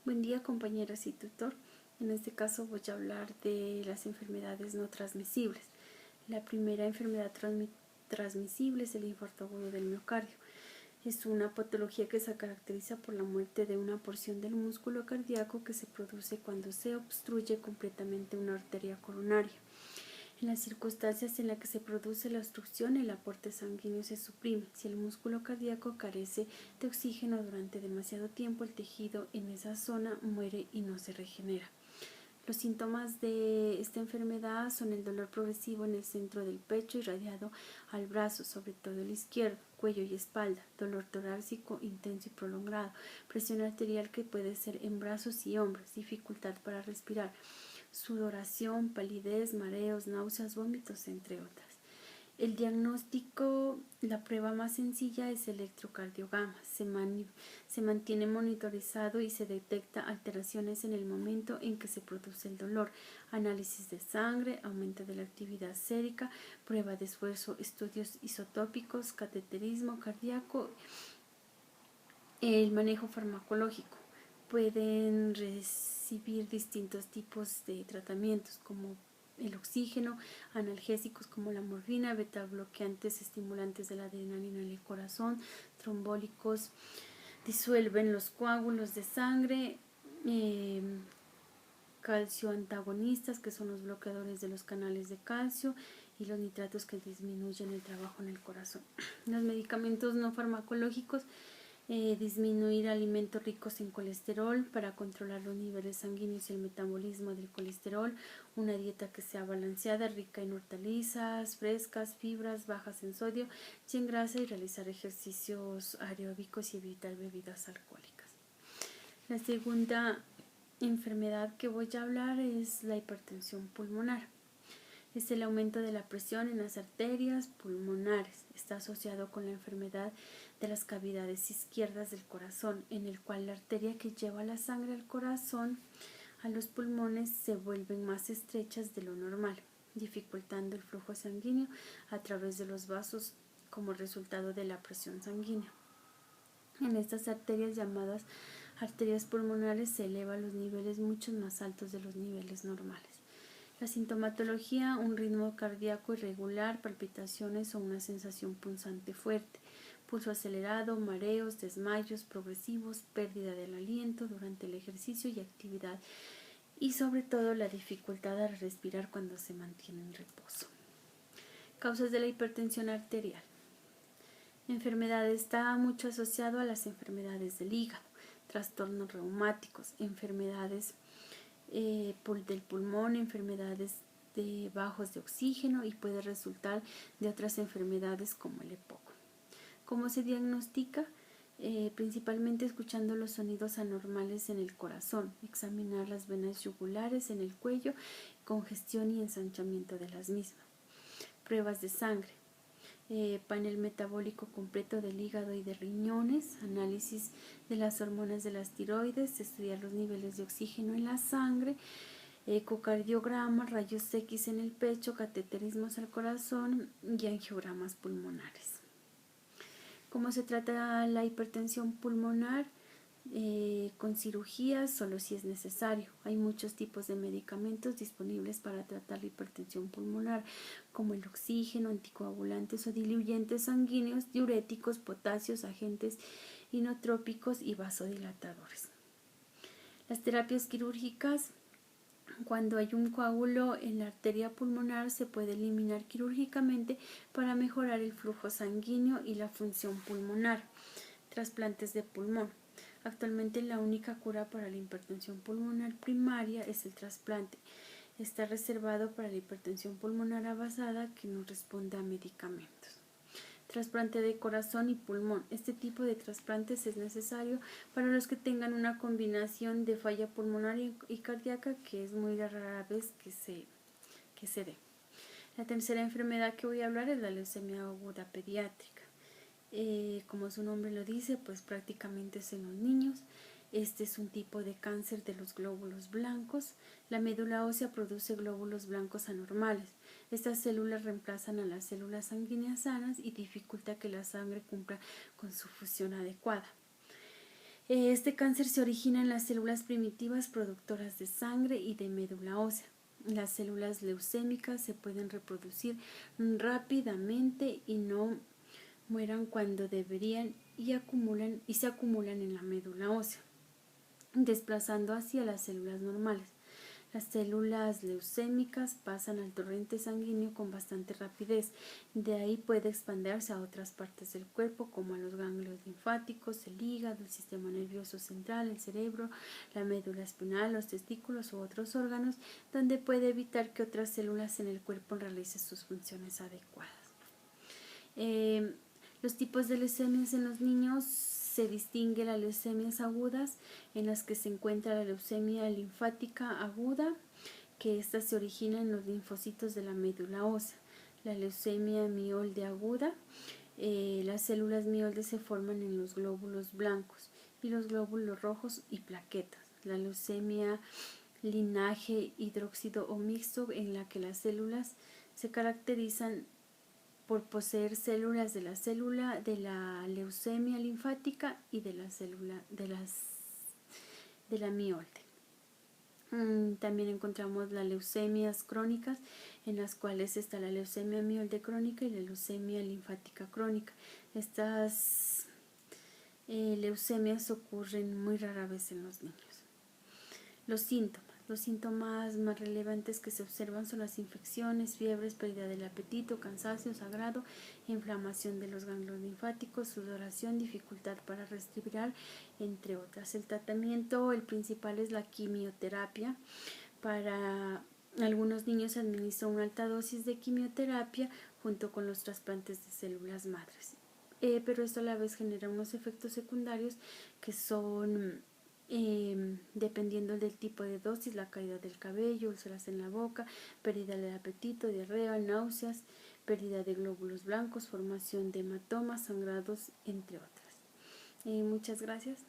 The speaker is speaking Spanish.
Buen día, compañeras y tutor. En este caso voy a hablar de las enfermedades no transmisibles. La primera enfermedad transmisible es el infarto agudo del miocardio. Es una patología que se caracteriza por la muerte de una porción del músculo cardíaco que se produce cuando se obstruye completamente una arteria coronaria. En las circunstancias en las que se produce la obstrucción, el aporte sanguíneo se suprime. Si el músculo cardíaco carece de oxígeno durante demasiado tiempo, el tejido en esa zona muere y no se regenera. Los síntomas de esta enfermedad son el dolor progresivo en el centro del pecho irradiado al brazo, sobre todo el izquierdo, cuello y espalda, dolor torácico intenso y prolongado, presión arterial que puede ser en brazos y hombros, dificultad para respirar, sudoración, palidez, mareos, náuseas, vómitos, entre otras. El diagnóstico, la prueba más sencilla es el electrocardiograma. Se mantiene monitorizado y se detecta alteraciones en el momento en que se produce el dolor. Análisis de sangre, aumento de la actividad sérica, prueba de esfuerzo, estudios isotópicos, cateterismo cardíaco, el manejo farmacológico. Pueden recibir distintos tipos de tratamientos como el oxígeno, analgésicos como la morfina, beta bloqueantes, estimulantes de la adrenalina en el corazón, trombólicos, disuelven los coágulos de sangre, calcio antagonistas, que son los bloqueadores de los canales de calcio, y los nitratos que disminuyen el trabajo en el corazón. Los medicamentos no farmacológicos, disminuir alimentos ricos en colesterol para controlar los niveles sanguíneos y el metabolismo del colesterol, una dieta que sea balanceada, rica en hortalizas, frescas, fibras, bajas en sodio y en grasa, y realizar ejercicios aeróbicos y evitar bebidas alcohólicas. La segunda enfermedad que voy a hablar es la hipertensión pulmonar. Es el aumento de la presión en las arterias pulmonares. Está asociado con la enfermedad de las cavidades izquierdas del corazón, en el cual la arteria que lleva la sangre al corazón, a los pulmones, se vuelven más estrechas de lo normal, dificultando el flujo sanguíneo a través de los vasos como resultado de la presión sanguínea. En estas arterias, llamadas arterias pulmonares, se elevan los niveles mucho más altos de los niveles normales. La sintomatología: un ritmo cardíaco irregular, palpitaciones o una sensación punzante fuerte, pulso acelerado, mareos, desmayos progresivos, pérdida del aliento durante el ejercicio y actividad, y sobre todo la dificultad al respirar cuando se mantiene en reposo. Causas de la hipertensión arterial. Enfermedad: está mucho asociado a las enfermedades del hígado, trastornos reumáticos, enfermedades del pulmón, enfermedades de bajos de oxígeno, y puede resultar de otras enfermedades como el EPOC. ¿Cómo se diagnostica? Principalmente escuchando los sonidos anormales en el corazón, examinar las venas yugulares en el cuello, congestión y ensanchamiento de las mismas. Pruebas de sangre, panel metabólico completo del hígado y de riñones, análisis de las hormonas de las tiroides, estudiar los niveles de oxígeno en la sangre, ecocardiograma, rayos X en el pecho, cateterismos al corazón y angiogramas pulmonares. ¿Cómo se trata la hipertensión pulmonar? Con cirugía, solo si es necesario. Hay muchos tipos de medicamentos disponibles para tratar la hipertensión pulmonar, como el oxígeno, anticoagulantes o diluyentes sanguíneos, diuréticos, potasios, agentes inotrópicos y vasodilatadores. Las terapias quirúrgicas: cuando hay un coágulo en la arteria pulmonar, se puede eliminar quirúrgicamente para mejorar el flujo sanguíneo y la función pulmonar. Trasplantes de pulmón. Actualmente la única cura para la hipertensión pulmonar primaria es el trasplante. Está reservado para la hipertensión pulmonar avanzada que no responde a medicamentos. Trasplante de corazón y pulmón. Este tipo de trasplantes es necesario para los que tengan una combinación de falla pulmonar y cardíaca, que es muy rara vez que se dé. La tercera enfermedad que voy a hablar es la leucemia aguda pediátrica. Como su nombre lo dice, pues prácticamente es en los niños. Este es un tipo de cáncer de los glóbulos blancos. La médula ósea produce glóbulos blancos anormales. Estas células reemplazan a las células sanguíneas sanas y dificulta que la sangre cumpla con su función adecuada. Este cáncer se origina en las células primitivas productoras de sangre y de médula ósea. Las células leucémicas se pueden reproducir rápidamente y no mueran cuando deberían y se acumulan en la médula ósea, desplazando así a las células normales. Las células leucémicas pasan al torrente sanguíneo con bastante rapidez, de ahí puede expandirse a otras partes del cuerpo como a los ganglios linfáticos, el hígado, el sistema nervioso central, el cerebro, la médula espinal, los testículos u otros órganos, donde puede evitar que otras células en el cuerpo realicen sus funciones adecuadas. Los tipos de leucemias en los niños: se distingue las leucemias agudas, en las que se encuentra la leucemia linfática aguda, que ésta se origina en los linfocitos de la médula ósea. La leucemia mieloide aguda, las células mieloide se forman en los glóbulos blancos y los glóbulos rojos y plaquetas. La leucemia linaje hidróxido o mixto, en la que las células se caracterizan por poseer células de la leucemia linfática y de la mieloide. También encontramos las leucemias crónicas, en las cuales está la leucemia mieloide crónica y la leucemia linfática crónica. Estas leucemias ocurren muy rara vez en los niños. Los síntomas más relevantes que se observan son las infecciones, fiebres, pérdida del apetito, cansancio, sangrado, inflamación de los ganglios linfáticos, sudoración, dificultad para respirar, entre otras. El tratamiento, el principal, es la quimioterapia. Para algunos niños se administra una alta dosis de quimioterapia junto con los trasplantes de células madres. Pero esto a la vez genera unos efectos secundarios que son, dependiendo del tipo de dosis, la caída del cabello, úlceras en la boca, pérdida del apetito, diarrea, náuseas, pérdida de glóbulos blancos, formación de hematomas, sangrados, entre otras. Muchas gracias.